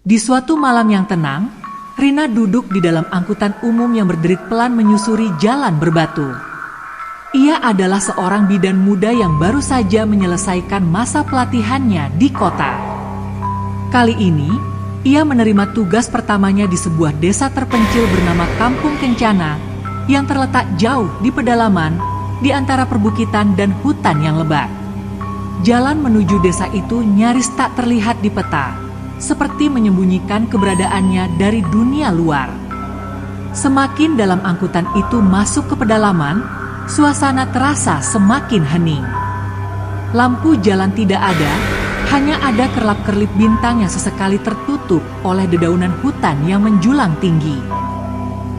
Di suatu malam yang tenang, Rina duduk di dalam angkutan umum yang berderit pelan menyusuri jalan berbatu. Ia adalah seorang bidan muda yang baru saja menyelesaikan masa pelatihannya di kota. Kali ini, ia menerima tugas pertamanya di sebuah desa terpencil bernama Kampung Kencana yang terletak jauh di pedalaman di antara perbukitan dan hutan yang lebat. Jalan menuju desa itu nyaris tak terlihat di peta, seperti menyembunyikan keberadaannya dari dunia luar. Semakin dalam angkutan itu masuk ke pedalaman, suasana terasa semakin hening. Lampu jalan tidak ada, hanya ada kerlap-kerlip bintang yang sesekali tertutup oleh dedaunan hutan yang menjulang tinggi.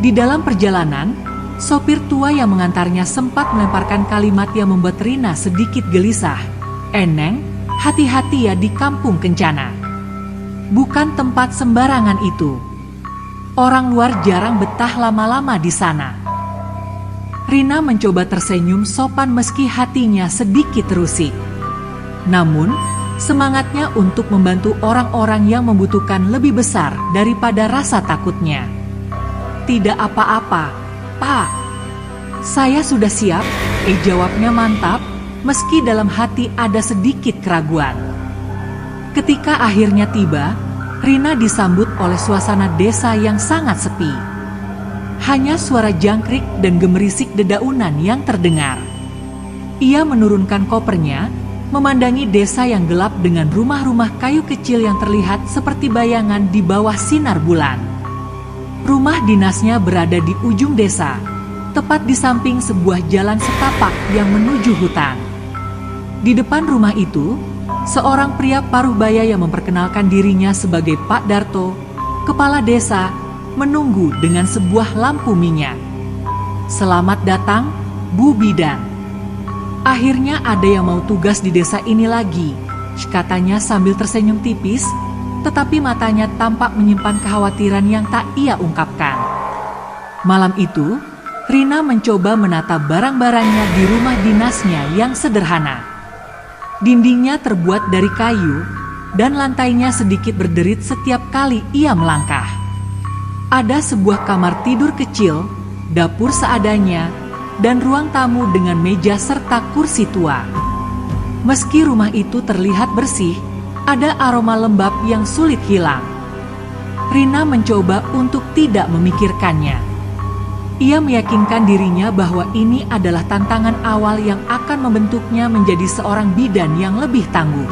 Di dalam perjalanan, sopir tua yang mengantarnya sempat melemparkan kalimat yang membuat Rina sedikit gelisah. "Eneng, hati-hati ya di Kampung Kencana. Bukan tempat sembarangan itu. Orang luar jarang betah lama-lama di sana." Rina mencoba tersenyum sopan meski hatinya sedikit terusik. Namun, semangatnya untuk membantu orang-orang yang membutuhkan lebih besar daripada rasa takutnya. "Tidak apa-apa, Pak. Saya sudah siap," jawabnya mantap, meski dalam hati ada sedikit keraguan. Ketika akhirnya tiba, Rina disambut oleh suasana desa yang sangat sepi. Hanya suara jangkrik dan gemerisik dedaunan yang terdengar. Ia menurunkan kopernya, memandangi desa yang gelap dengan rumah-rumah kayu kecil yang terlihat seperti bayangan di bawah sinar bulan. Rumah dinasnya berada di ujung desa, tepat di samping sebuah jalan setapak yang menuju hutan. Di depan rumah itu, seorang pria paruh baya yang memperkenalkan dirinya sebagai Pak Darto, kepala desa, menunggu dengan sebuah lampu minyak. "Selamat datang, Bu Bidan. Akhirnya ada yang mau tugas di desa ini lagi," katanya sambil tersenyum tipis, tetapi matanya tampak menyimpan kekhawatiran yang tak ia ungkapkan. Malam itu, Rina mencoba menata barang-barangnya di rumah dinasnya yang sederhana. Dindingnya terbuat dari kayu, dan lantainya sedikit berderit setiap kali ia melangkah. Ada sebuah kamar tidur kecil, dapur seadanya, dan ruang tamu dengan meja serta kursi tua. Meski rumah itu terlihat bersih, ada aroma lembab yang sulit hilang. Rina mencoba untuk tidak memikirkannya. Ia meyakinkan dirinya bahwa ini adalah tantangan awal yang akan membentuknya menjadi seorang bidan yang lebih tangguh.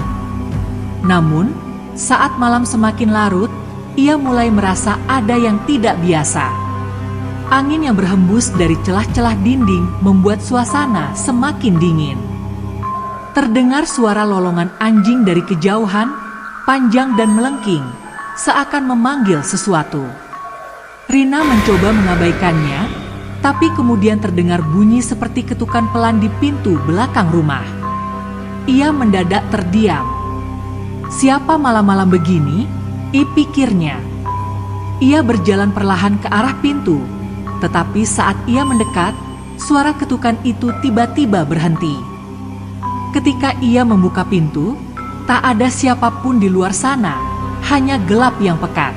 Namun, saat malam semakin larut, ia mulai merasa ada yang tidak biasa. Angin yang berhembus dari celah-celah dinding membuat suasana semakin dingin. Terdengar suara lolongan anjing dari kejauhan, panjang dan melengking, seakan memanggil sesuatu. Rina mencoba mengabaikannya, tapi kemudian terdengar bunyi seperti ketukan pelan di pintu belakang rumah. Ia mendadak terdiam. "Siapa malam-malam begini?" pikirnya. Ia berjalan perlahan ke arah pintu, tetapi saat ia mendekat, suara ketukan itu tiba-tiba berhenti. Ketika ia membuka pintu, tak ada siapapun di luar sana, hanya gelap yang pekat.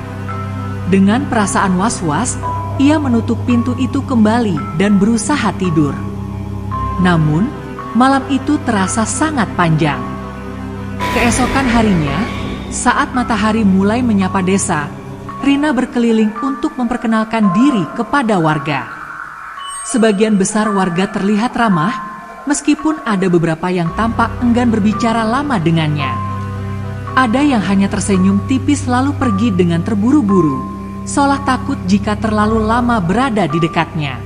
Dengan perasaan was-was, ia menutup pintu itu kembali dan berusaha tidur. Namun, malam itu terasa sangat panjang. Keesokan harinya, saat matahari mulai menyapa desa, Rina berkeliling untuk memperkenalkan diri kepada warga. Sebagian besar warga terlihat ramah, meskipun ada beberapa yang tampak enggan berbicara lama dengannya. Ada yang hanya tersenyum tipis lalu pergi dengan terburu-buru, seolah takut jika terlalu lama berada di dekatnya.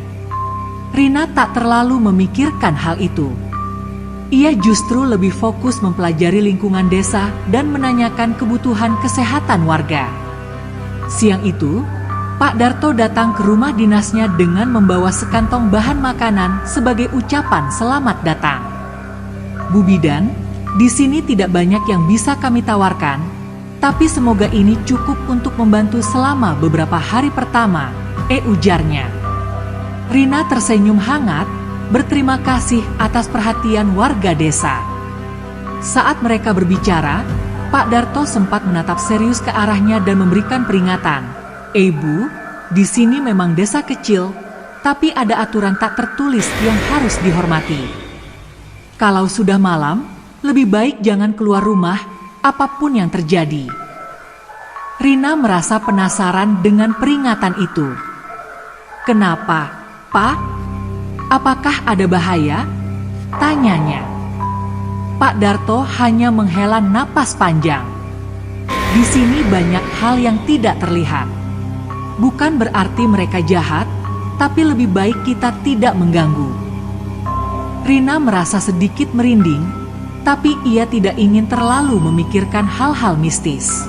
Rina tak terlalu memikirkan hal itu. Ia justru lebih fokus mempelajari lingkungan desa dan menanyakan kebutuhan kesehatan warga. Siang itu, Pak Darto datang ke rumah dinasnya dengan membawa sekantong bahan makanan sebagai ucapan selamat datang. "Bu Bidan, di sini tidak banyak yang bisa kami tawarkan, tapi semoga ini cukup untuk membantu selama beberapa hari pertama," ujarnya. Rina tersenyum hangat, berterima kasih atas perhatian warga desa. Saat mereka berbicara, Pak Darto sempat menatap serius ke arahnya dan memberikan peringatan. Bu, di sini memang desa kecil, tapi ada aturan tak tertulis yang harus dihormati. Kalau sudah malam, lebih baik jangan keluar rumah, apapun yang terjadi. Rina merasa penasaran dengan peringatan itu. Kenapa, Pak? Apakah ada bahaya? Tanyanya. Pak Darto hanya menghela napas panjang. Di sini banyak hal yang tidak terlihat. Bukan berarti mereka jahat, tapi lebih baik kita tidak mengganggu. Rina merasa sedikit merinding, tapi ia tidak ingin terlalu memikirkan hal-hal mistis.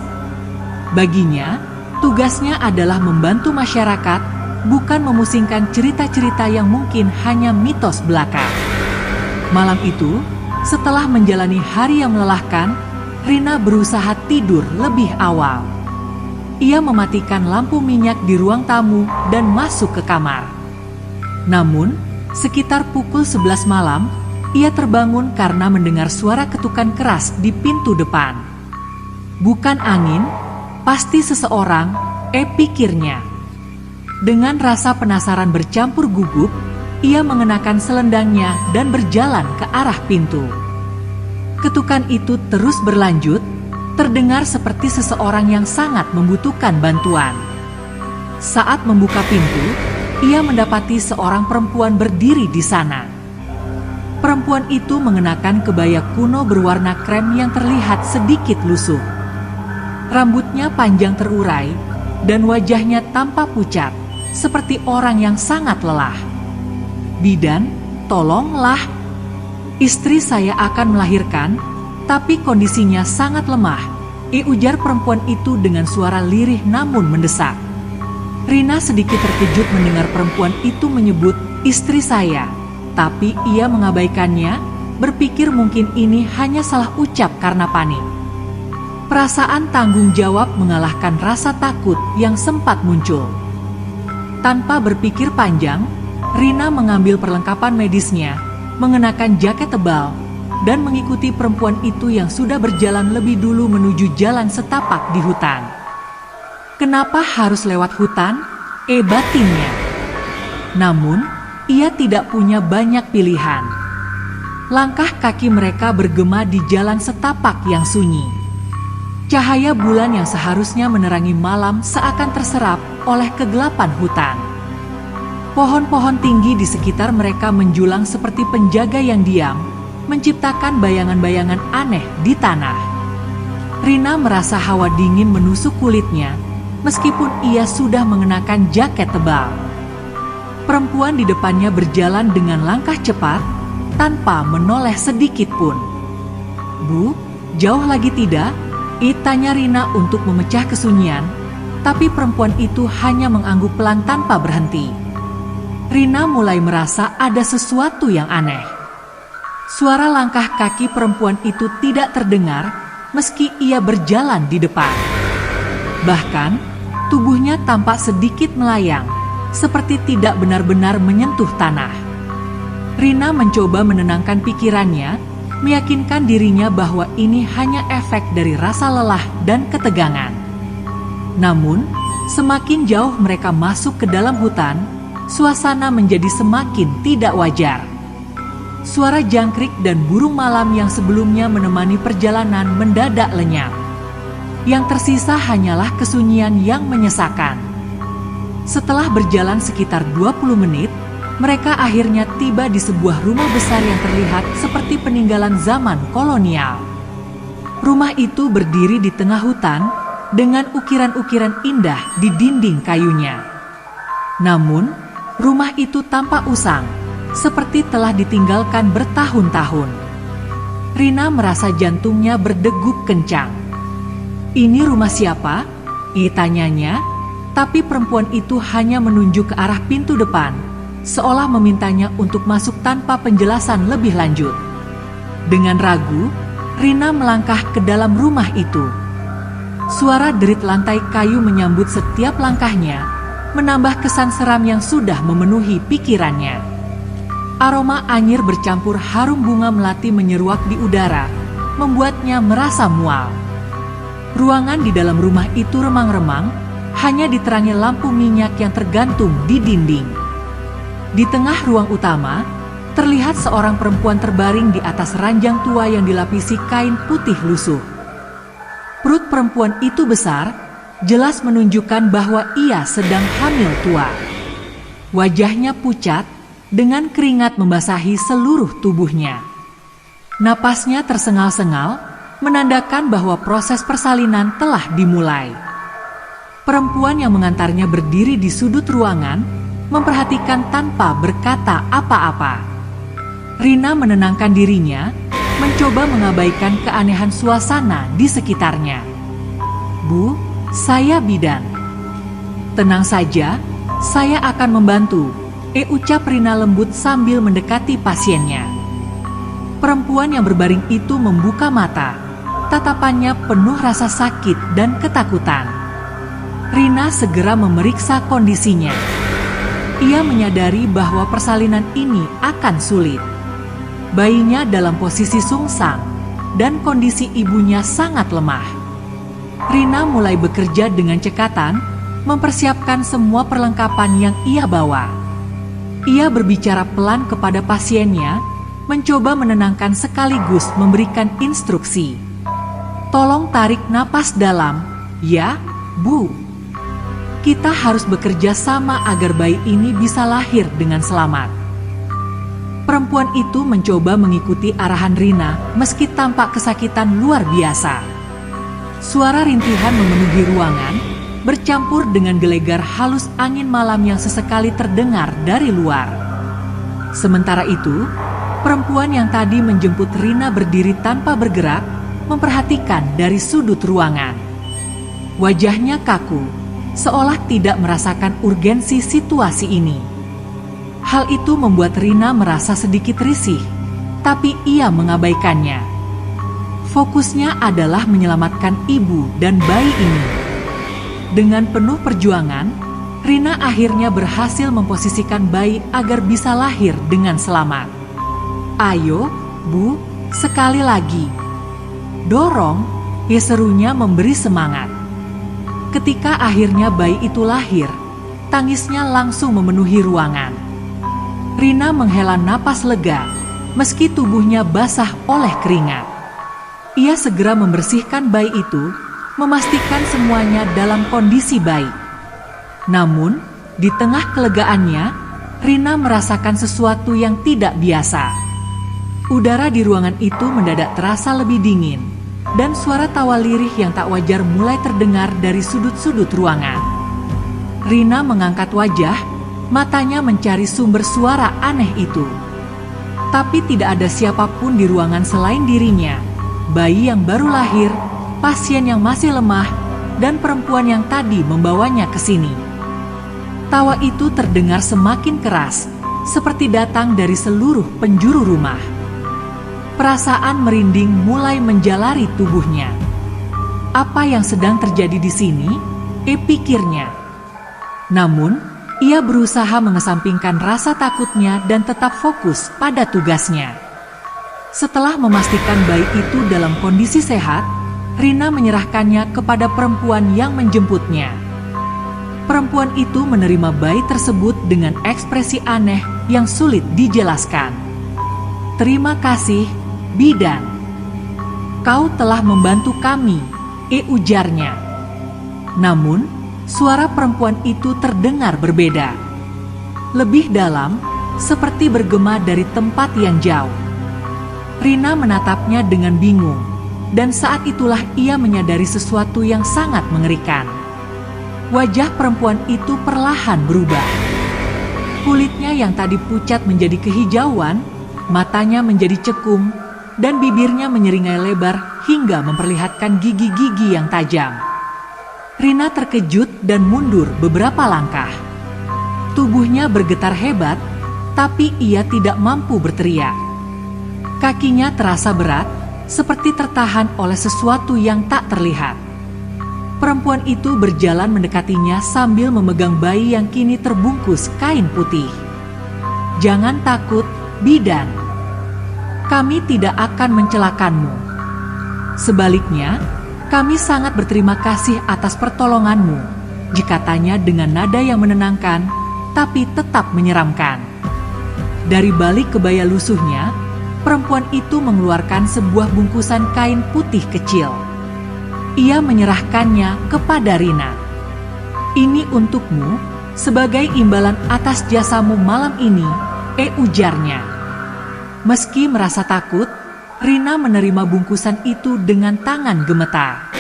Baginya, tugasnya adalah membantu masyarakat, bukan memusingkan cerita-cerita yang mungkin hanya mitos belaka. Malam itu, setelah menjalani hari yang melelahkan, Rina berusaha tidur lebih awal. Ia mematikan lampu minyak di ruang tamu dan masuk ke kamar. Namun, sekitar pukul 11 malam, ia terbangun karena mendengar suara ketukan keras di pintu depan. Bukan angin, pasti seseorang, pikirnya. Dengan rasa penasaran bercampur gugup, ia mengenakan selendangnya dan berjalan ke arah pintu. Ketukan itu terus berlanjut, terdengar seperti seseorang yang sangat membutuhkan bantuan. Saat membuka pintu, ia mendapati seorang perempuan berdiri di sana. Perempuan itu mengenakan kebaya kuno berwarna krem yang terlihat sedikit lusuh. Rambutnya panjang terurai, dan wajahnya tampak pucat, seperti orang yang sangat lelah. "Bidan, tolonglah. Istri saya akan melahirkan, tapi kondisinya sangat lemah," ujar perempuan itu dengan suara lirih namun mendesak. Rina sedikit terkejut mendengar perempuan itu menyebut istri saya, tapi ia mengabaikannya, berpikir mungkin ini hanya salah ucap karena panik. Perasaan tanggung jawab mengalahkan rasa takut yang sempat muncul. Tanpa berpikir panjang, Rina mengambil perlengkapan medisnya, mengenakan jaket tebal, dan mengikuti perempuan itu yang sudah berjalan lebih dulu menuju jalan setapak di hutan. Kenapa harus lewat hutan? Batinnya. Namun, ia tidak punya banyak pilihan. Langkah kaki mereka bergema di jalan setapak yang sunyi. Cahaya bulan yang seharusnya menerangi malam seakan terserap oleh kegelapan hutan. Pohon-pohon tinggi di sekitar mereka menjulang seperti penjaga yang diam, menciptakan bayangan-bayangan aneh di tanah. Rina merasa hawa dingin menusuk kulitnya, meskipun ia sudah mengenakan jaket tebal. Perempuan di depannya berjalan dengan langkah cepat, tanpa menoleh sedikit pun. "Bu, jauh lagi tidak?" tanya Rina untuk memecah kesunyian, tapi perempuan itu hanya mengangguk pelan tanpa berhenti. Rina mulai merasa ada sesuatu yang aneh. Suara langkah kaki perempuan itu tidak terdengar meski ia berjalan di depan. Bahkan, tubuhnya tampak sedikit melayang, seperti tidak benar-benar menyentuh tanah. Rina mencoba menenangkan pikirannya, meyakinkan dirinya bahwa ini hanya efek dari rasa lelah dan ketegangan. Namun, semakin jauh mereka masuk ke dalam hutan, suasana menjadi semakin tidak wajar. Suara jangkrik dan burung malam yang sebelumnya menemani perjalanan mendadak lenyap. Yang tersisa hanyalah kesunyian yang menyesakan. Setelah berjalan sekitar 20 menit, mereka akhirnya tiba di sebuah rumah besar yang terlihat seperti peninggalan zaman kolonial. Rumah itu berdiri di tengah hutan dengan ukiran-ukiran indah di dinding kayunya. Namun, rumah itu tampak usang, seperti telah ditinggalkan bertahun-tahun. Rina merasa jantungnya berdegup kencang. "Ini rumah siapa?" tanyanya, tapi perempuan itu hanya menunjuk ke arah pintu depan, seolah memintanya untuk masuk tanpa penjelasan lebih lanjut. Dengan ragu, Rina melangkah ke dalam rumah itu. Suara derit lantai kayu menyambut setiap langkahnya, menambah kesan seram yang sudah memenuhi pikirannya. Aroma anyir bercampur harum bunga melati menyeruak di udara, membuatnya merasa mual. Ruangan di dalam rumah itu remang-remang, hanya diterangi lampu minyak yang tergantung di dinding. Di tengah ruang utama, terlihat seorang perempuan terbaring di atas ranjang tua yang dilapisi kain putih lusuh. Perut perempuan itu besar, jelas menunjukkan bahwa ia sedang hamil tua. Wajahnya pucat, dengan keringat membasahi seluruh tubuhnya. Napasnya tersengal-sengal, menandakan bahwa proses persalinan telah dimulai. Perempuan yang mengantarnya berdiri di sudut ruangan, memperhatikan tanpa berkata apa-apa. Rina menenangkan dirinya, mencoba mengabaikan keanehan suasana di sekitarnya. "Bu, saya bidan." "Tenang saja, saya akan membantu," ucap Rina lembut sambil mendekati pasiennya. Perempuan yang berbaring itu membuka mata, tatapannya penuh rasa sakit dan ketakutan. Rina segera memeriksa kondisinya. Ia menyadari bahwa persalinan ini akan sulit. Bayinya dalam posisi sungsang, dan kondisi ibunya sangat lemah. Rina mulai bekerja dengan cekatan, mempersiapkan semua perlengkapan yang ia bawa. Ia berbicara pelan kepada pasiennya, mencoba menenangkan sekaligus memberikan instruksi. "Tolong tarik napas dalam, ya, Bu. Kita harus bekerja sama agar bayi ini bisa lahir dengan selamat." Perempuan itu mencoba mengikuti arahan Rina meski tampak kesakitan luar biasa. Suara rintihan memenuhi ruangan, bercampur dengan gelegar halus angin malam yang sesekali terdengar dari luar. Sementara itu, perempuan yang tadi menjemput Rina berdiri tanpa bergerak, memperhatikan dari sudut ruangan. Wajahnya kaku, seolah tidak merasakan urgensi situasi ini. Hal itu membuat Rina merasa sedikit risih, tapi ia mengabaikannya. Fokusnya adalah menyelamatkan ibu dan bayi ini. Dengan penuh perjuangan, Rina akhirnya berhasil memposisikan bayi agar bisa lahir dengan selamat. "Ayo, Bu, sekali lagi. Dorong," serunya memberi semangat. Ketika akhirnya bayi itu lahir, tangisnya langsung memenuhi ruangan. Rina menghela napas lega, meski tubuhnya basah oleh keringat. Ia segera membersihkan bayi itu, memastikan semuanya dalam kondisi baik. Namun, di tengah kelegaannya, Rina merasakan sesuatu yang tidak biasa. Udara di ruangan itu mendadak terasa lebih dingin, dan suara tawa lirih yang tak wajar mulai terdengar dari sudut-sudut ruangan. Rina mengangkat wajah, matanya mencari sumber suara aneh itu. Tapi tidak ada siapapun di ruangan selain dirinya, bayi yang baru lahir, pasien yang masih lemah, dan perempuan yang tadi membawanya ke sini. Tawa itu terdengar semakin keras, seperti datang dari seluruh penjuru rumah. Perasaan merinding mulai menjalari tubuhnya. Apa yang sedang terjadi di sini? Pikirnya. Namun, ia berusaha mengesampingkan rasa takutnya dan tetap fokus pada tugasnya. Setelah memastikan bayi itu dalam kondisi sehat, Rina menyerahkannya kepada perempuan yang menjemputnya. Perempuan itu menerima bayi tersebut dengan ekspresi aneh yang sulit dijelaskan. "Terima kasih, Bidan. Kau telah membantu kami," ujarnya. Namun, suara perempuan itu terdengar berbeda. Lebih dalam, seperti bergema dari tempat yang jauh. Rina menatapnya dengan bingung, dan saat itulah ia menyadari sesuatu yang sangat mengerikan. Wajah perempuan itu perlahan berubah. Kulitnya yang tadi pucat menjadi kehijauan, matanya menjadi cekung, dan bibirnya menyeringai lebar hingga memperlihatkan gigi-gigi yang tajam. Rina terkejut dan mundur beberapa langkah. Tubuhnya bergetar hebat, tapi ia tidak mampu berteriak. Kakinya terasa berat, seperti tertahan oleh sesuatu yang tak terlihat. Perempuan itu berjalan mendekatinya sambil memegang bayi yang kini terbungkus kain putih. "Jangan takut, Bidan. Kami tidak akan mencelakanmu. Sebaliknya, Kami sangat berterima kasih atas pertolonganmu, katanya dengan nada yang menenangkan, tapi tetap menyeramkan. Dari balik kebaya lusuhnya, perempuan itu mengeluarkan sebuah bungkusan kain putih kecil. Ia menyerahkannya kepada Rina. "Ini untukmu, sebagai imbalan atas jasamu malam ini," ujarnya. Meski merasa takut, Rina menerima bungkusan itu dengan tangan gemetar.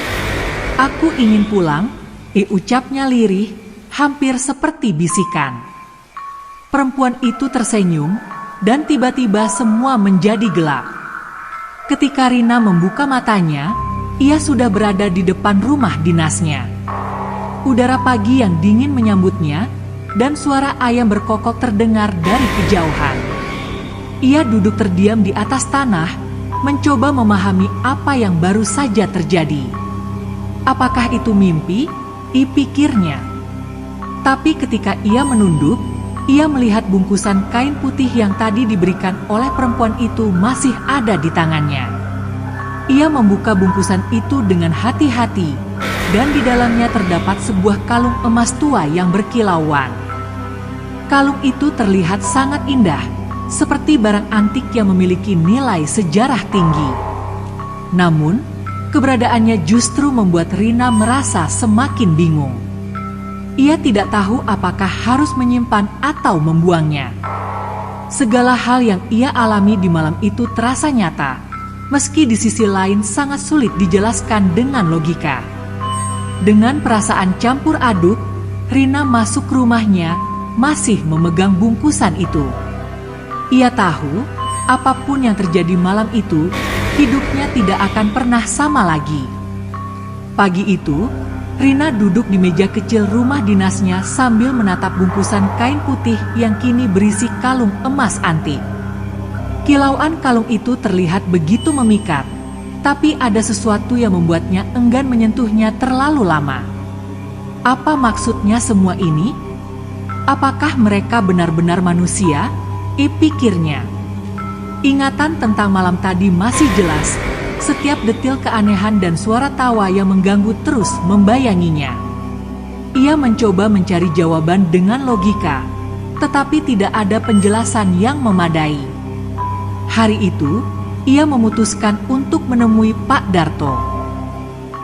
"Aku ingin pulang," ucapnya lirih, hampir seperti bisikan. Perempuan itu tersenyum, dan tiba-tiba semua menjadi gelap. Ketika Rina membuka matanya, ia sudah berada di depan rumah dinasnya. Udara pagi yang dingin menyambutnya, dan suara ayam berkokok terdengar dari kejauhan. Ia duduk terdiam di atas tanah, mencoba memahami apa yang baru saja terjadi. Apakah itu mimpi? Pikirnya. Tapi ketika ia menunduk, ia melihat bungkusan kain putih yang tadi diberikan oleh perempuan itu masih ada di tangannya. Ia membuka bungkusan itu dengan hati-hati, dan di dalamnya terdapat sebuah kalung emas tua yang berkilauan. Kalung itu terlihat sangat indah, seperti barang antik yang memiliki nilai sejarah tinggi. Namun, keberadaannya justru membuat Rina merasa semakin bingung. Ia tidak tahu apakah harus menyimpan atau membuangnya. Segala hal yang ia alami di malam itu terasa nyata, meski di sisi lain sangat sulit dijelaskan dengan logika. Dengan perasaan campur aduk, Rina masuk rumahnya, masih memegang bungkusan itu. Ia tahu, apapun yang terjadi malam itu, hidupnya tidak akan pernah sama lagi. Pagi itu, Rina duduk di meja kecil rumah dinasnya sambil menatap bungkusan kain putih yang kini berisi kalung emas antik. Kilauan kalung itu terlihat begitu memikat, tapi ada sesuatu yang membuatnya enggan menyentuhnya terlalu lama. Apa maksudnya semua ini? Apakah mereka benar-benar manusia? Pikirnya. Ingatan tentang malam tadi masih jelas. Setiap detil keanehan dan suara tawa yang mengganggu terus membayanginya. Ia mencoba mencari jawaban dengan logika, tetapi tidak ada penjelasan yang memadai. Hari itu, ia memutuskan untuk menemui Pak Darto.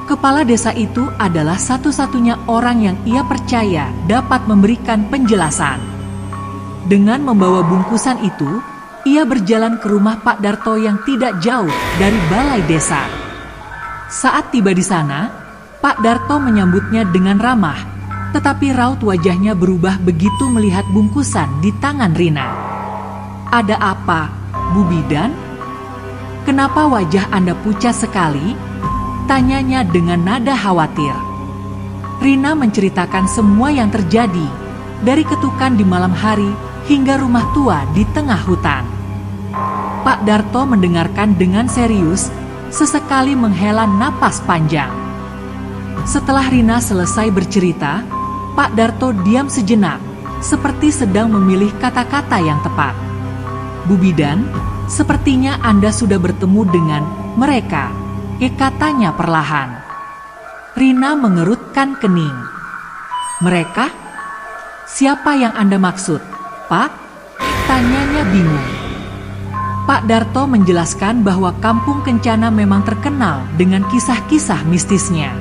Kepala desa itu adalah satu-satunya orang yang ia percaya dapat memberikan penjelasan. Dengan membawa bungkusan itu, ia berjalan ke rumah Pak Darto yang tidak jauh dari balai desa. Saat tiba di sana, Pak Darto menyambutnya dengan ramah, tetapi raut wajahnya berubah begitu melihat bungkusan di tangan Rina. "Ada apa, Bu Bidan? Kenapa wajah Anda pucat sekali?" tanyanya dengan nada khawatir. Rina menceritakan semua yang terjadi, dari ketukan di malam hari hingga rumah tua di tengah hutan. Pak Darto mendengarkan dengan serius, sesekali menghela napas panjang. Setelah Rina selesai bercerita, Pak Darto diam sejenak, seperti sedang memilih kata-kata yang tepat. "Bu Bidan, sepertinya Anda sudah bertemu dengan mereka," katanya perlahan. Rina mengerutkan kening. "Mereka? Siapa yang Anda maksud, Pak?" tanyanya bingung. Pak Darto menjelaskan bahwa Kampung Kencana memang terkenal dengan kisah-kisah mistisnya.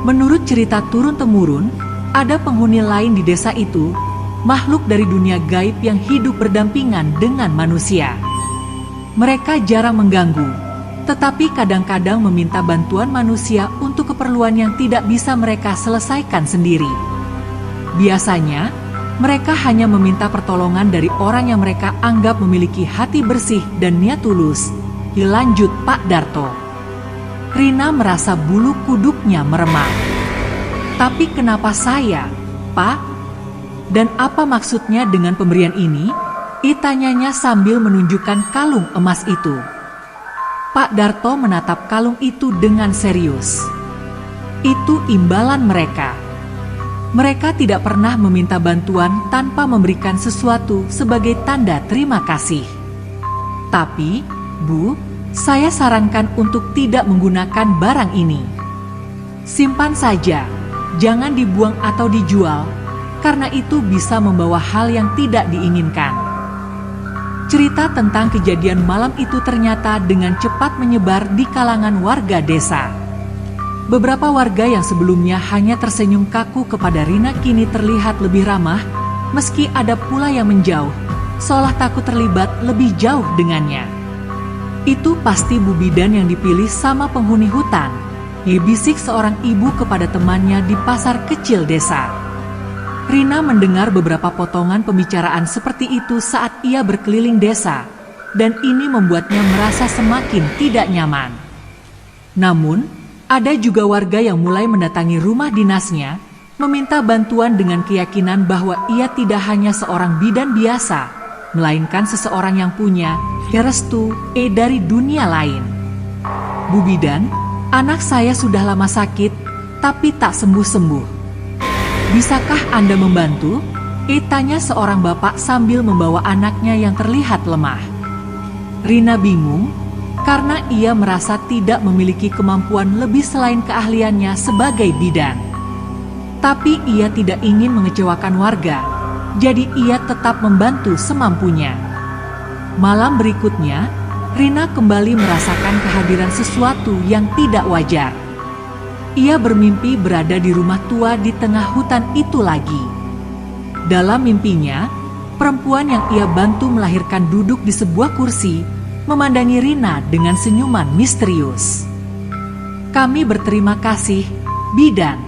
Menurut cerita turun-temurun, ada penghuni lain di desa itu, makhluk dari dunia gaib yang hidup berdampingan dengan manusia. Mereka jarang mengganggu, tetapi kadang-kadang meminta bantuan manusia untuk keperluan yang tidak bisa mereka selesaikan sendiri. Biasanya, mereka hanya meminta pertolongan dari orang yang mereka anggap memiliki hati bersih dan niat tulus, lanjut Pak Darto. Rina merasa bulu kuduknya meremang. "Tapi kenapa saya, Pak? Dan apa maksudnya dengan pemberian ini?" tanyanya sambil menunjukkan kalung emas itu. Pak Darto menatap kalung itu dengan serius. "Itu imbalan mereka. Mereka tidak pernah meminta bantuan tanpa memberikan sesuatu sebagai tanda terima kasih. Tapi, Bu, saya sarankan untuk tidak menggunakan barang ini. Simpan saja, jangan dibuang atau dijual, karena itu bisa membawa hal yang tidak diinginkan. Cerita tentang kejadian malam itu ternyata dengan cepat menyebar di kalangan warga desa. Beberapa warga yang sebelumnya hanya tersenyum kaku kepada Rina kini terlihat lebih ramah, meski ada pula yang menjauh, seolah takut terlibat lebih jauh dengannya. Itu pasti Bu Bidan yang dipilih sama penghuni hutan, bisik seorang ibu kepada temannya di pasar kecil desa. Rina mendengar beberapa potongan pembicaraan seperti itu saat ia berkeliling desa, dan ini membuatnya merasa semakin tidak nyaman. Namun, ada juga warga yang mulai mendatangi rumah dinasnya, meminta bantuan dengan keyakinan bahwa ia tidak hanya seorang bidan biasa, melainkan seseorang yang punya restu dari dunia lain. Bu Bidan, anak saya sudah lama sakit, tapi tak sembuh-sembuh. Bisakah Anda membantu? Tanya seorang bapak sambil membawa anaknya yang terlihat lemah. Rina bingung, karena ia merasa tidak memiliki kemampuan lebih selain keahliannya sebagai bidan. Tapi ia tidak ingin mengecewakan warga, jadi ia tetap membantu semampunya. Malam berikutnya, Rina kembali merasakan kehadiran sesuatu yang tidak wajar. Ia bermimpi berada di rumah tua di tengah hutan itu lagi. Dalam mimpinya, perempuan yang ia bantu melahirkan duduk di sebuah kursi, memandangi Rina dengan senyuman misterius. Kami berterima kasih, Bidan.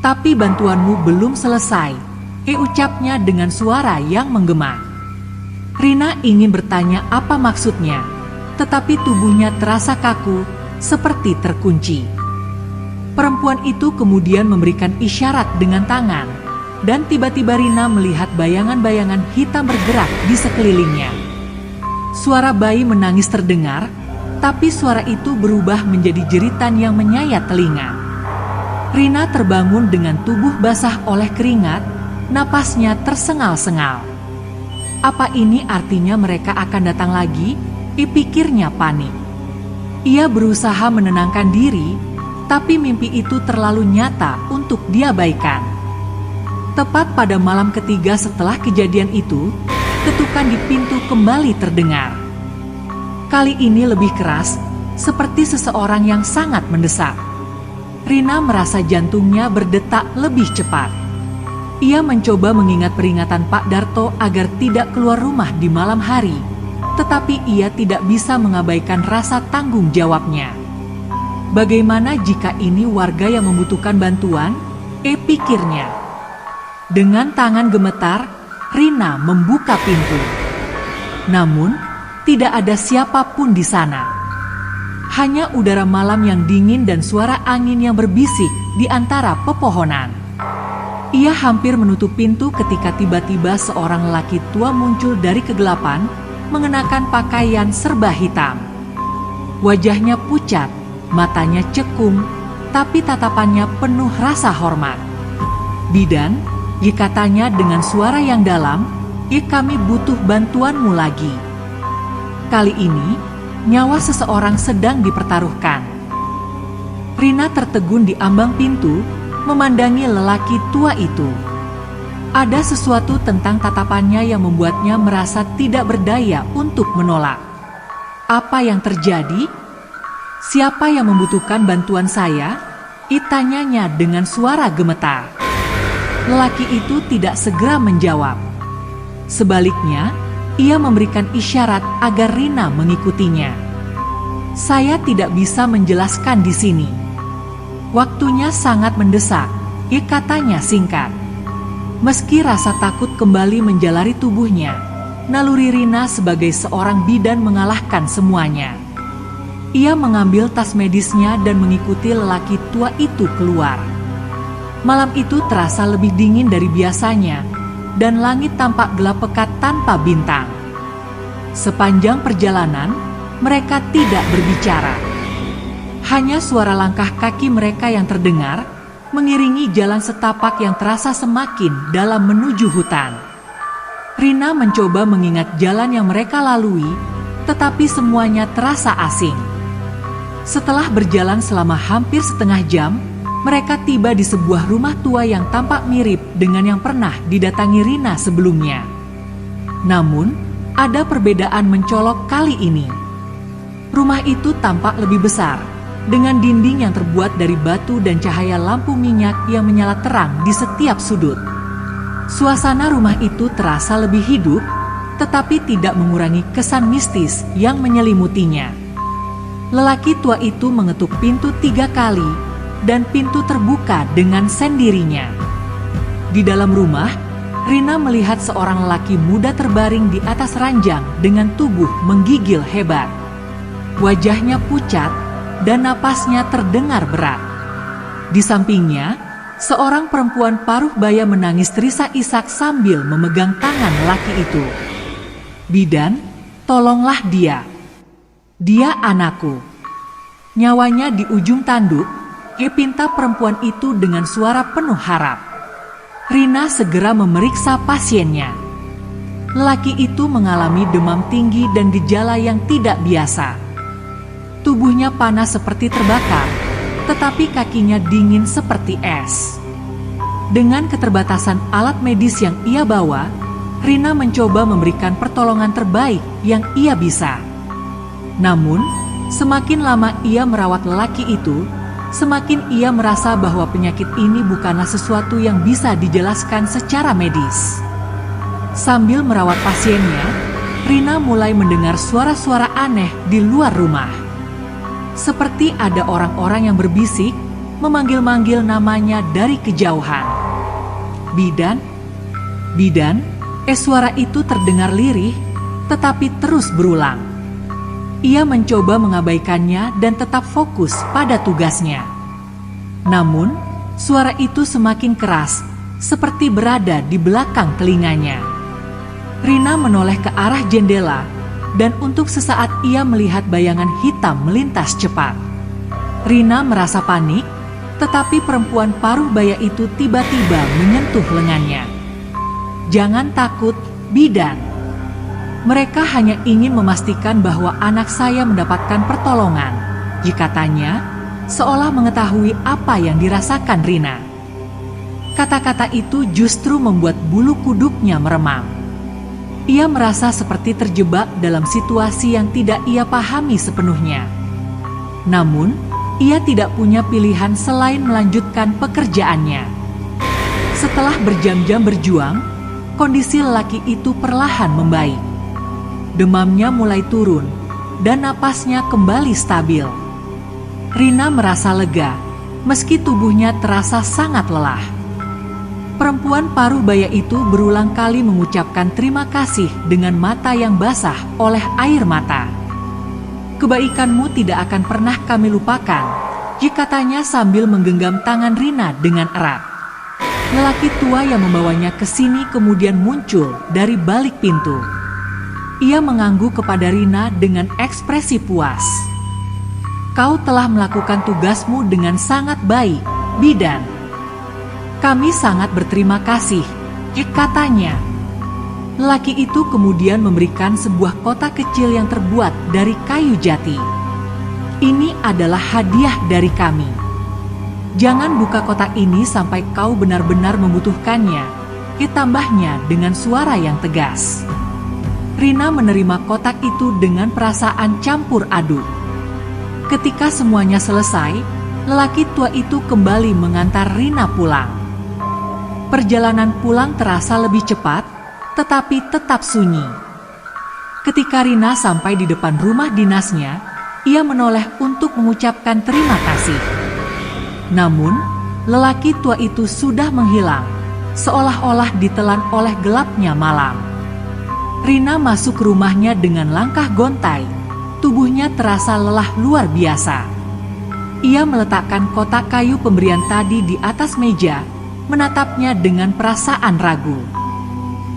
Tapi bantuanmu belum selesai, ucapnya dengan suara yang menggema. Rina ingin bertanya apa maksudnya, tetapi tubuhnya terasa kaku, seperti terkunci. Perempuan itu kemudian memberikan isyarat dengan tangan, dan tiba-tiba Rina melihat bayangan-bayangan hitam bergerak di sekelilingnya. Suara bayi menangis terdengar, tapi suara itu berubah menjadi jeritan yang menyayat telinga. Rina terbangun dengan tubuh basah oleh keringat, napasnya tersengal-sengal. Apa ini artinya mereka akan datang lagi? Pikirnya panik. Ia berusaha menenangkan diri, tapi mimpi itu terlalu nyata untuk diabaikan. Tepat pada malam ketiga setelah kejadian itu, ketukan di pintu kembali terdengar. Kali ini lebih keras, seperti seseorang yang sangat mendesak. Rina merasa jantungnya berdetak lebih cepat. Ia mencoba mengingat peringatan Pak Darto agar tidak keluar rumah di malam hari, tetapi ia tidak bisa mengabaikan rasa tanggung jawabnya. Bagaimana jika ini warga yang membutuhkan bantuan? Pikirnya. Dengan tangan gemetar, Rina membuka pintu. Namun, tidak ada siapapun di sana. Hanya udara malam yang dingin dan suara angin yang berbisik di antara pepohonan. Ia hampir menutup pintu ketika tiba-tiba seorang lelaki tua muncul dari kegelapan, mengenakan pakaian serba hitam. Wajahnya pucat, matanya cekung, tapi tatapannya penuh rasa hormat. Bidan, katanya dengan suara yang dalam, kami butuh bantuanmu lagi. Kali ini, nyawa seseorang sedang dipertaruhkan. Rina tertegun di ambang pintu, memandangi lelaki tua itu. Ada sesuatu tentang tatapannya yang membuatnya merasa tidak berdaya untuk menolak. Apa yang terjadi? Siapa yang membutuhkan bantuan saya? Tanyanya dengan suara gemetar. Lelaki itu tidak segera menjawab. Sebaliknya, ia memberikan isyarat agar Rina mengikutinya. Saya tidak bisa menjelaskan di sini. Waktunya sangat mendesak, katanya singkat. Meski rasa takut kembali menjalari tubuhnya, naluri Rina sebagai seorang bidan mengalahkan semuanya. Ia mengambil tas medisnya dan mengikuti lelaki tua itu keluar. Malam itu terasa lebih dingin dari biasanya, dan langit tampak gelap pekat tanpa bintang. Sepanjang perjalanan, mereka tidak berbicara. Hanya suara langkah kaki mereka yang terdengar, mengiringi jalan setapak yang terasa semakin dalam menuju hutan. Rina mencoba mengingat jalan yang mereka lalui, tetapi semuanya terasa asing. Setelah berjalan selama hampir setengah jam, mereka tiba di sebuah rumah tua yang tampak mirip dengan yang pernah didatangi Rina sebelumnya. Namun, ada perbedaan mencolok kali ini. Rumah itu tampak lebih besar, dengan dinding yang terbuat dari batu dan cahaya lampu minyak yang menyala terang di setiap sudut. Suasana rumah itu terasa lebih hidup, tetapi tidak mengurangi kesan mistis yang menyelimutinya. Lelaki tua itu mengetuk pintu 3 kali, dan pintu terbuka dengan sendirinya. Di dalam rumah, Rina melihat seorang lelaki muda terbaring di atas ranjang dengan tubuh menggigil hebat. Wajahnya pucat, dan napasnya terdengar berat. Di sampingnya, seorang perempuan paruh baya menangis terisak-isak sambil memegang tangan lelaki itu. "Bidan, tolonglah dia. Dia anakku." Nyawanya di ujung tanduk, pinta perempuan itu dengan suara penuh harap. Rina segera memeriksa pasiennya. Lelaki itu mengalami demam tinggi dan gejala yang tidak biasa. Tubuhnya panas seperti terbakar, tetapi kakinya dingin seperti es. Dengan keterbatasan alat medis yang ia bawa, Rina mencoba memberikan pertolongan terbaik yang ia bisa. Namun, semakin lama ia merawat lelaki itu, semakin ia merasa bahwa penyakit ini bukanlah sesuatu yang bisa dijelaskan secara medis. Sambil merawat pasiennya, Rina mulai mendengar suara-suara aneh di luar rumah. Seperti ada orang-orang yang berbisik, memanggil-manggil namanya dari kejauhan. "Bidan, Bidan." Suara itu terdengar lirih, tetapi terus berulang. Ia mencoba mengabaikannya dan tetap fokus pada tugasnya. Namun, suara itu semakin keras, seperti berada di belakang telinganya. Rina menoleh ke arah jendela, dan untuk sesaat ia melihat bayangan hitam melintas cepat. Rina merasa panik, tetapi perempuan paruh baya itu tiba-tiba menyentuh lengannya. "Jangan takut, Bidan. Mereka hanya ingin memastikan bahwa anak saya mendapatkan pertolongan," katanya, seolah mengetahui apa yang dirasakan Rina. Kata-kata itu justru membuat bulu kuduknya meremang. Ia merasa seperti terjebak dalam situasi yang tidak ia pahami sepenuhnya. Namun, ia tidak punya pilihan selain melanjutkan pekerjaannya. Setelah berjam-jam berjuang, kondisi lelaki itu perlahan membaik. Demamnya mulai turun, dan napasnya kembali stabil. Rina merasa lega, meski tubuhnya terasa sangat lelah. Perempuan paruh baya itu berulang kali mengucapkan terima kasih dengan mata yang basah oleh air mata. "Kebaikanmu tidak akan pernah kami lupakan," katanya sambil menggenggam tangan Rina dengan erat. Lelaki tua yang membawanya ke sini kemudian muncul dari balik pintu. Ia mengangguk kepada Rina dengan ekspresi puas. "Kau telah melakukan tugasmu dengan sangat baik, Bidan. Kami sangat berterima kasih," katanya. Lelaki itu kemudian memberikan sebuah kotak kecil yang terbuat dari kayu jati. "Ini adalah hadiah dari kami. Jangan buka kotak ini sampai kau benar-benar membutuhkannya," tambahnya dengan suara yang tegas. Rina menerima kotak itu dengan perasaan campur aduk. Ketika semuanya selesai, lelaki tua itu kembali mengantar Rina pulang. Perjalanan pulang terasa lebih cepat, tetapi tetap sunyi. Ketika Rina sampai di depan rumah dinasnya, ia menoleh untuk mengucapkan terima kasih. Namun, lelaki tua itu sudah menghilang, seolah-olah ditelan oleh gelapnya malam. Rina masuk ke rumahnya dengan langkah gontai, tubuhnya terasa lelah luar biasa. Ia meletakkan kotak kayu pemberian tadi di atas meja, menatapnya dengan perasaan ragu.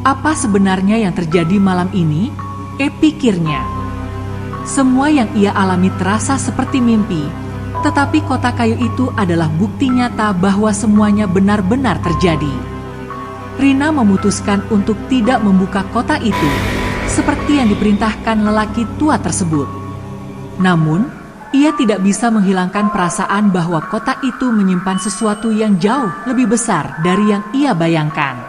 Apa sebenarnya yang terjadi malam ini? Pikirnya. Semua yang ia alami terasa seperti mimpi, tetapi kotak kayu itu adalah bukti nyata bahwa semuanya benar-benar terjadi. Rina memutuskan untuk tidak membuka kotak itu, seperti yang diperintahkan lelaki tua tersebut. Namun, ia tidak bisa menghilangkan perasaan bahwa kota itu menyimpan sesuatu yang jauh lebih besar dari yang ia bayangkan.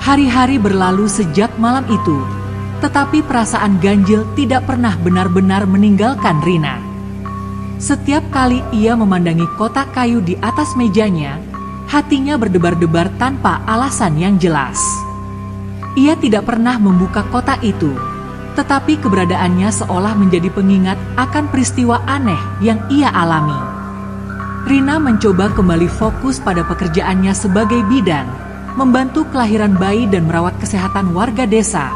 Hari-hari berlalu sejak malam itu, tetapi perasaan ganjil tidak pernah benar-benar meninggalkan Rina. Setiap kali ia memandangi kotak kayu di atas mejanya, hatinya berdebar-debar tanpa alasan yang jelas. Ia tidak pernah membuka kotak itu, tetapi keberadaannya seolah menjadi pengingat akan peristiwa aneh yang ia alami. Rina mencoba kembali fokus pada pekerjaannya sebagai bidan, membantu kelahiran bayi dan merawat kesehatan warga desa,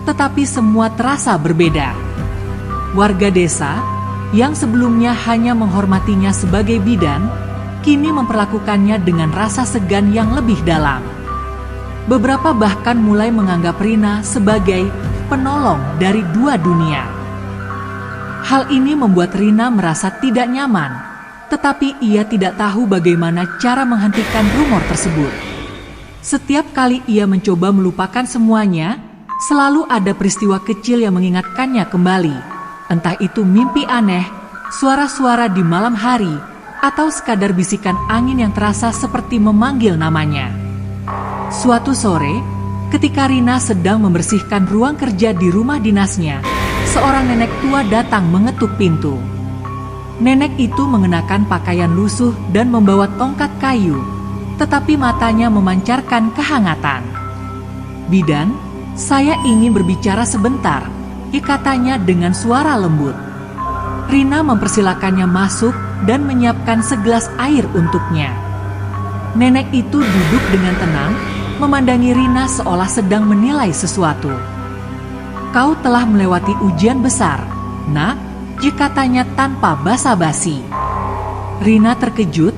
tetapi semua terasa berbeda. Warga desa, yang sebelumnya hanya menghormatinya sebagai bidan, kini memperlakukannya dengan rasa segan yang lebih dalam. Beberapa bahkan mulai menganggap Rina sebagai penolong dari dua dunia. Hal ini membuat Rina merasa tidak nyaman, tetapi ia tidak tahu bagaimana cara menghentikan rumor tersebut. Setiap kali ia mencoba melupakan semuanya, selalu ada peristiwa kecil yang mengingatkannya kembali. Entah itu mimpi aneh, suara-suara di malam hari, atau sekadar bisikan angin yang terasa seperti memanggil namanya. Suatu sore, ketika Rina sedang membersihkan ruang kerja di rumah dinasnya, seorang nenek tua datang mengetuk pintu. Nenek itu mengenakan pakaian lusuh dan membawa tongkat kayu, tetapi matanya memancarkan kehangatan. "Bidan, saya ingin berbicara sebentar," katanya dengan suara lembut. Rina mempersilakannya masuk dan menyiapkan segelas air untuknya. Nenek itu duduk dengan tenang, memandangi Rina seolah sedang menilai sesuatu. "Kau telah melewati ujian besar, Nak," katanya tanpa basa-basi. Rina terkejut,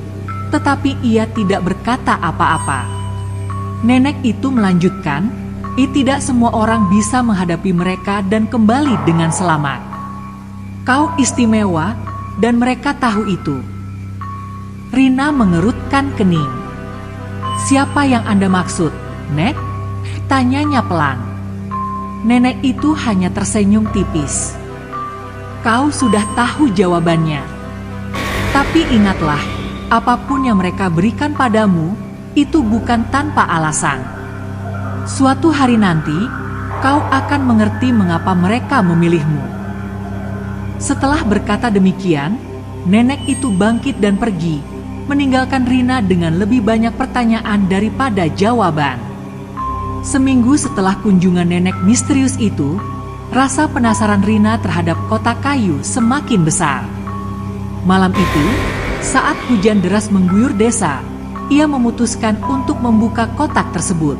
tetapi ia tidak berkata apa-apa. Nenek itu melanjutkan, tidak semua orang bisa menghadapi mereka dan kembali dengan selamat. Kau istimewa, dan mereka tahu itu. Rina mengerutkan kening. "Siapa yang Anda maksud, Nek?" tanyanya pelan. Nenek itu hanya tersenyum tipis. "Kau sudah tahu jawabannya. Tapi ingatlah, apapun yang mereka berikan padamu, itu bukan tanpa alasan. Suatu hari nanti, kau akan mengerti mengapa mereka memilihmu." Setelah berkata demikian, nenek itu bangkit dan pergi, meninggalkan Rina dengan lebih banyak pertanyaan daripada jawaban. Seminggu setelah kunjungan nenek misterius itu, rasa penasaran Rina terhadap kotak kayu semakin besar. Malam itu, saat hujan deras mengguyur desa, ia memutuskan untuk membuka kotak tersebut.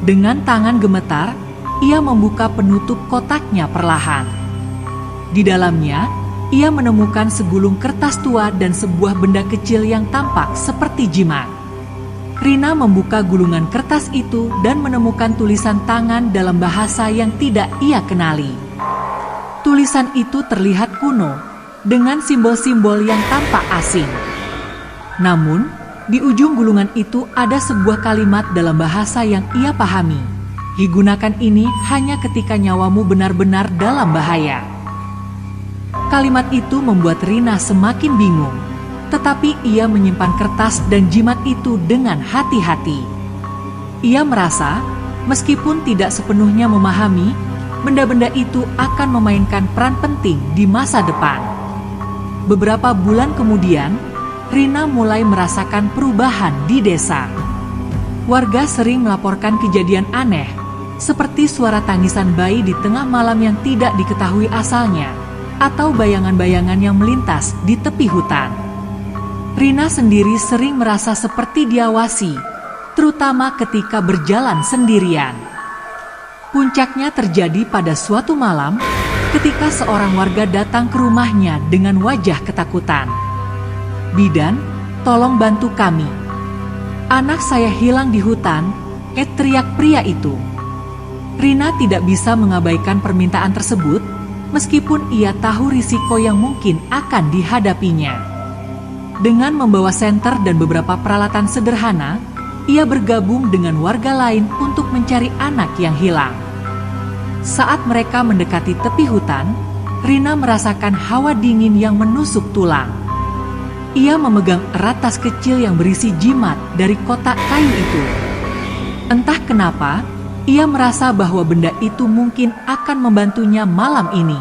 Dengan tangan gemetar, ia membuka penutup kotaknya perlahan. Di dalamnya, ia menemukan segulung kertas tua dan sebuah benda kecil yang tampak seperti jimat. Rina membuka gulungan kertas itu dan menemukan tulisan tangan dalam bahasa yang tidak ia kenali. Tulisan itu terlihat kuno, dengan simbol-simbol yang tampak asing. Namun, di ujung gulungan itu ada sebuah kalimat dalam bahasa yang ia pahami. "Gunakan ini hanya ketika nyawamu benar-benar dalam bahaya." Kalimat itu membuat Rina semakin bingung, tetapi ia menyimpan kertas dan jimat itu dengan hati-hati. Ia merasa, meskipun tidak sepenuhnya memahami, benda-benda itu akan memainkan peran penting di masa depan. Beberapa bulan kemudian, Rina mulai merasakan perubahan di desa. Warga sering melaporkan kejadian aneh, seperti suara tangisan bayi di tengah malam yang tidak diketahui asalnya, atau bayangan-bayangan yang melintas di tepi hutan. Rina sendiri sering merasa seperti diawasi, terutama ketika berjalan sendirian. Puncaknya terjadi pada suatu malam, ketika seorang warga datang ke rumahnya dengan wajah ketakutan. "Bidan, tolong bantu kami. Anak saya hilang di hutan," teriak pria itu. Rina tidak bisa mengabaikan permintaan tersebut, meskipun ia tahu risiko yang mungkin akan dihadapinya. Dengan membawa senter dan beberapa peralatan sederhana, ia bergabung dengan warga lain untuk mencari anak yang hilang. Saat mereka mendekati tepi hutan, Rina merasakan hawa dingin yang menusuk tulang. Ia memegang erat tas kecil yang berisi jimat dari kotak kayu itu. Entah kenapa, ia merasa bahwa benda itu mungkin akan membantunya malam ini.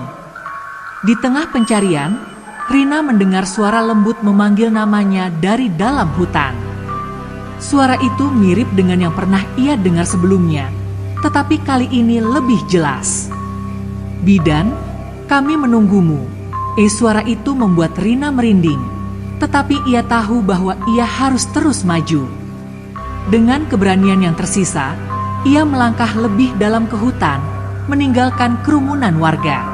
Di tengah pencarian, Rina mendengar suara lembut memanggil namanya dari dalam hutan. Suara itu mirip dengan yang pernah ia dengar sebelumnya, tetapi kali ini lebih jelas. "Bidan, kami menunggumu." Suara itu membuat Rina merinding, tetapi ia tahu bahwa ia harus terus maju. Dengan keberanian yang tersisa, ia melangkah lebih dalam ke hutan, meninggalkan kerumunan warga.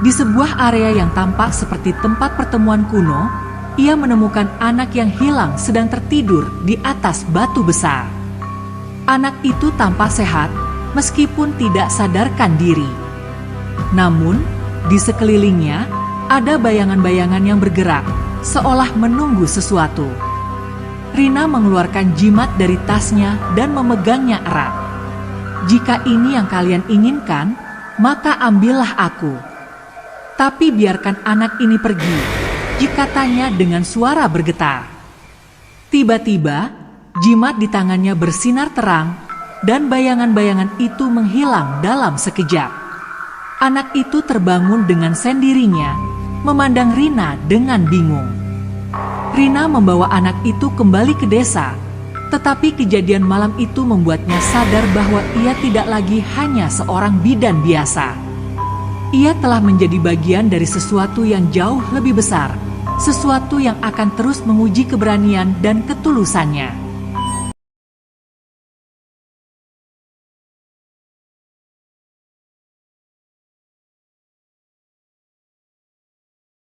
Di sebuah area yang tampak seperti tempat pertemuan kuno, ia menemukan anak yang hilang sedang tertidur di atas batu besar. Anak itu tampak sehat, meskipun tidak sadarkan diri. Namun, di sekelilingnya ada bayangan-bayangan yang bergerak, seolah menunggu sesuatu. Rina mengeluarkan jimat dari tasnya dan memegangnya erat. "Jika ini yang kalian inginkan, maka ambillah aku. Tapi biarkan anak ini pergi," katanya dengan suara bergetar. Tiba-tiba, jimat di tangannya bersinar terang, dan bayangan-bayangan itu menghilang dalam sekejap. Anak itu terbangun dengan sendirinya, memandang Rina dengan bingung. Rina membawa anak itu kembali ke desa, tetapi kejadian malam itu membuatnya sadar bahwa ia tidak lagi hanya seorang bidan biasa. Ia telah menjadi bagian dari sesuatu yang jauh lebih besar, sesuatu yang akan terus menguji keberanian dan ketulusannya.